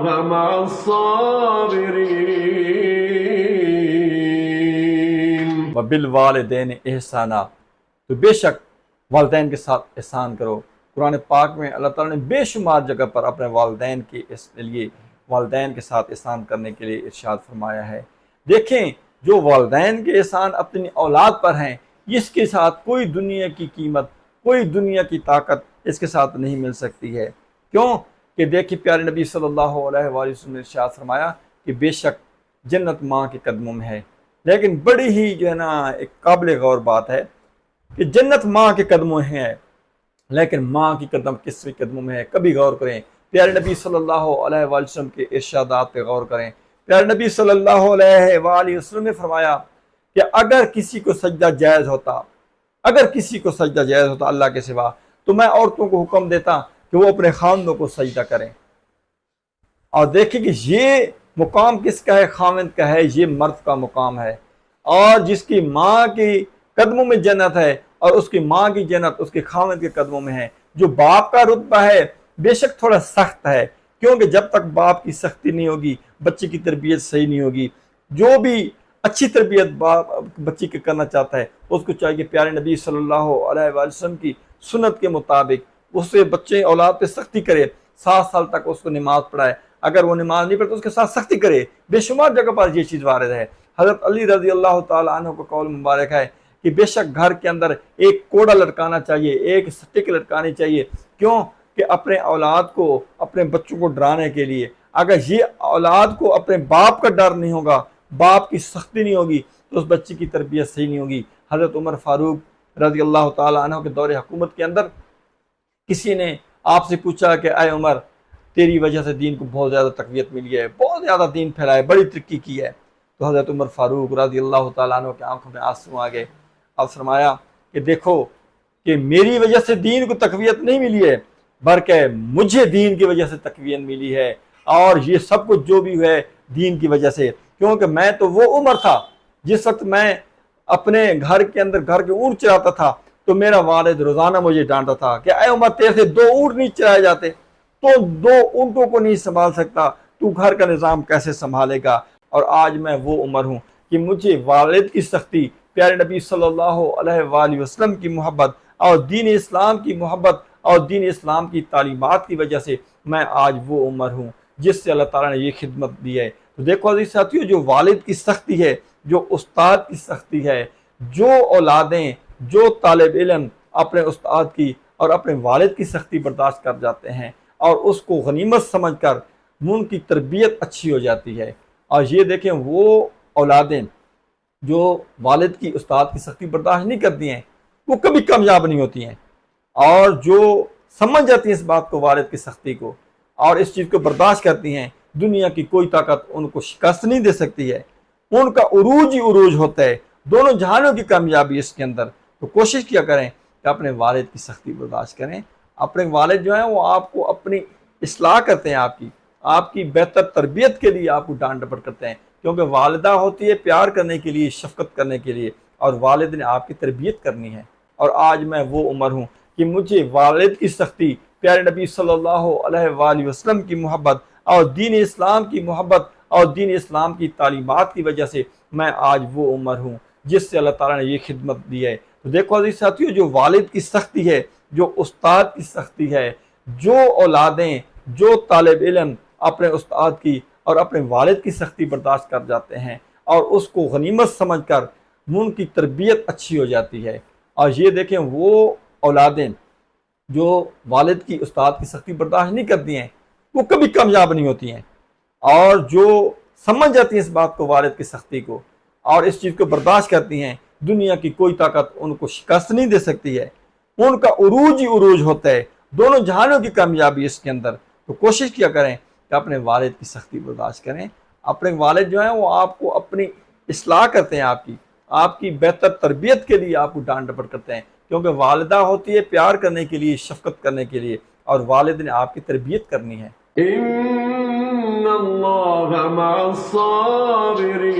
اللَّهَ مَعَ الصَّابِرِينَ۔ وَبِالْوَالِدَيْنِ احسانا، تو بے شک والدین کے ساتھ احسان کرو۔ قرآن پاک میں اللہ تعالیٰ نے بے شمار جگہ پر اپنے والدین کے لیے والدین کے ساتھ احسان کرنے کے لیے ارشاد فرمایا ہے۔ دیکھیں، جو والدین کے احسان اپنی اولاد پر ہیں، اس کے ساتھ کوئی دنیا کی قیمت، کوئی دنیا کی طاقت اس کے ساتھ نہیں مل سکتی ہے۔ کیوں کہ دیکھیں، پیارے نبی صلی اللہ علیہ وآلہ وسلم نے ارشاد فرمایا کہ بے شک جنت ماں کے قدموں میں ہے۔ لیکن بڑی ہی جو ہے نا ایک قابل غور بات ہے کہ جنت ماں کے قدموں میں ہے، لیکن ماں کی قدم کس کے قدموں میں ہے؟ کبھی غور کریں، پیارے نبی صلی اللہ علیہ وآلہ وسلم کے ارشادات پہ غور کریں۔ پیارے نبی صلی اللہ علیہ وآلہ وسلم نے فرمایا کہ اگر کسی کو سجدہ جائز ہوتا اللہ کے سوا، تو میں عورتوں کو حکم دیتا کہ وہ اپنے خاوندوں کو سجدہ کریں۔ اور دیکھیں کہ یہ مقام کس کا ہے؟ خاوند کا ہے، یہ مرد کا مقام ہے۔ اور جس کی ماں کی قدموں میں جنت ہے اور اس کی ماں کی جنت اس کے خاوند کے قدموں میں ہے۔ جو باپ کا رتبہ ہے بے شک تھوڑا سخت ہے، کیونکہ جب تک باپ کی سختی نہیں ہوگی بچے کی تربیت صحیح نہیں ہوگی۔ جو بھی اچھی تربیت باپ بچے کے کرنا چاہتا ہے اس کو چاہیے پیارے نبی صلی اللہ علیہ وآلہ وسلم کی سنت کے مطابق اس سے بچے اولاد پہ سختی کرے، 7 سال تک اس کو نماز پڑھائے، اگر وہ نماز نہیں پڑھتا اس کے ساتھ سختی کرے۔ بے شمار جگہ پر یہ چیز وارد ہے۔ حضرت علی رضی اللہ تعالیٰ عنہ کا قول مبارک ہے کہ بے شک گھر کے اندر ایک کوڑا لٹکانا چاہیے، ایک سٹک لٹکانی چاہیے۔ کیوں کہ اپنے اولاد کو، اپنے بچوں کو ڈرانے کے لیے۔ اگر یہ اولاد کو اپنے باپ کا ڈر نہیں ہوگا، باپ کی سختی نہیں ہوگی، تو اس بچے کی تربیت صحیح نہیں ہوگی۔ حضرت عمر فاروق رضی اللہ تعالیٰ عنہ کے دور حکومت کے اندر کسی نے آپ سے پوچھا کہ اے عمر، تیری وجہ سے دین کو بہت زیادہ تقویت ملی ہے، بہت زیادہ دین پھیلا ہے، بڑی ترقی کی ہے۔ تو حضرت عمر فاروق رضی اللہ تعالیٰ عنہ کے آنکھوں میں آنسو آ گئے۔ آپ فرمایا کہ دیکھو کہ میری وجہ سے دین کو تقویت نہیں ملی ہے، بلکہ مجھے دین کی وجہ سے تقویت ملی ہے، اور یہ سب کچھ جو بھی ہے دین کی وجہ سے۔ کیونکہ میں تو وہ عمر تھا جس وقت میں اپنے گھر کے اندر گھر کے اونٹ چراتا تھا تو میرا والد روزانہ مجھے ڈانٹا تھا کہ اے عمر، تیرے سے 2 اونٹ نہیں چرائے جاتے، تو 2 اونٹوں کو نہیں سنبھال سکتا، تو گھر کا نظام کیسے سنبھالے گا؟ اور آج میں وہ عمر ہوں کہ مجھے والد کی سختی، پیارے نبی صلی اللہ علیہ وآلہ وسلم کی محبت اور دین اسلام کی محبت اور دین اسلام کی تعلیمات کی وجہ سے میں آج وہ عمر ہوں جس سے اللہ تعالیٰ نے یہ خدمت دی ہے۔ تو دیکھو عزیز ساتھیو، جو والد کی سختی ہے، جو استاد کی سختی ہے، جو اولادیں، جو طالب علم اپنے استاد کی اور اپنے والد کی سختی برداشت کر جاتے ہیں اور اس کو غنیمت سمجھ کر ان کی تربیت اچھی ہو جاتی ہے۔ اور یہ دیکھیں، وہ اولادیں جو والد کی استاد کی سختی برداشت نہیں کرتی ہیں وہ کبھی کامیاب نہیں ہوتی ہیں، اور جو سمجھ جاتی ہیں اس بات کو، والد کی سختی کو، اور اس چیز کو برداشت کرتی ہیں، دنیا کی کوئی طاقت ان کو شکست نہیں دے سکتی ہے۔ ان کا عروج ہی عروج ہوتا ہے، دونوں جہانوں کی کامیابی اس کے اندر۔ تو کوشش کیا کریں کہ اپنے والد کی سختی برداشت کریں۔ اپنے والد جو ہیں وہ آپ کو اپنی اصلاح کرتے ہیں، آپ کی بہتر تربیت کے لیے آپ کو ڈانٹ ڈپٹ کرتے ہیں، کیونکہ والدہ ہوتی ہے پیار کرنے کے لیے، شفقت کرنے کے لیے، اور والد نے آپ کی تربیت کرنی ہے۔ اور آج میں وہ عمر ہوں کہ مجھے والد کی سختی، پیارے نبی صلی اللہ علیہ وآلہ وسلم کی محبت اور دین اسلام کی محبت اور دین اسلام کی تعلیمات کی وجہ سے میں آج وہ عمر ہوں جس سے اللہ تعالیٰ نے یہ خدمت دی ہے۔ تو دیکھو عزیز ساتھیو، جو والد کی سختی ہے، جو استاد کی سختی ہے، جو اولادیں، جو طالب علم اپنے استاد کی اور اپنے والد کی سختی برداشت کر جاتے ہیں اور اس کو غنیمت سمجھ کر ان کی تربیت اچھی ہو جاتی ہے۔ اور یہ دیکھیں، وہ اولادیں جو والد کی استاد کی سختی برداشت نہیں کرتی ہیں وہ کبھی کامیاب نہیں ہوتی ہیں، اور جو سمجھ جاتی ہیں اس بات کو، والد کی سختی کو، اور اس چیز کو برداشت کرتی ہیں، دنیا کی کوئی طاقت ان کو شکست نہیں دے سکتی ہے۔ ان کا عروج ہی عروج ہوتا ہے، دونوں جہانوں کی کامیابی اس کے اندر۔ تو کوشش کیا کریں کہ اپنے والد کی سختی برداشت کریں۔ اپنے والد جو ہیں وہ آپ کو اپنی اصلاح کرتے ہیں، آپ کی بہتر تربیت کے لیے آپ کو ڈانٹ ڈپٹ کرتے ہیں، کیونکہ والدہ ہوتی ہے پیار کرنے کے لیے، شفقت کرنے کے لیے، اور والد نے آپ کی تربیت کرنی ہے۔ إِنَّ اللَّهَ مَعَ الصَّابِرِينَ۔